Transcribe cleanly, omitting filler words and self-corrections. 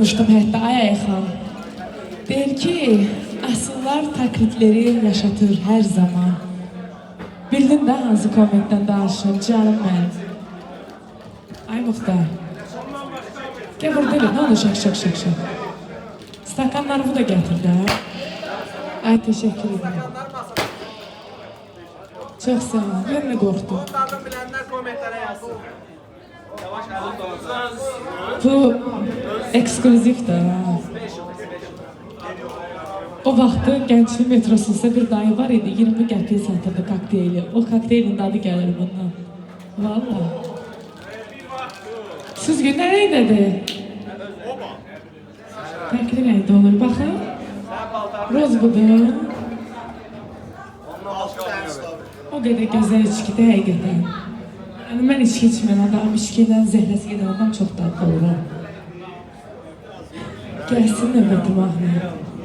Konuştum hətta Ayxan. Deyir ki, asıllar taklitleri yaşatır her zaman. Bildin də hansı kommentdən danışır, canım mənim. Ay Muxtar. Gel burada elə, ne olur şak. Stakanlarımı da gətir də. Ay, teşekkür ederim. Çok sağ ol, ben de korktum. Onlardan bilenler komentlere yazsın. Bu ekskluzivdir ha. O vaxtı Gənclik metrosunda bir dayı var idi, 20 qəpiyə satırdı kokteyli. O kokteylin dadı gəlir bundan. Valla. Siz gün nə reydədir? Fərqli rəngdə olur, baxın. Roz budur. O qədər gözəl içkidir həqiqətən. Yəni mən içki içməyən adam, içkidən zəhləsi gedən adam çox dadlı olur. Gəlsin növbəti mahnı.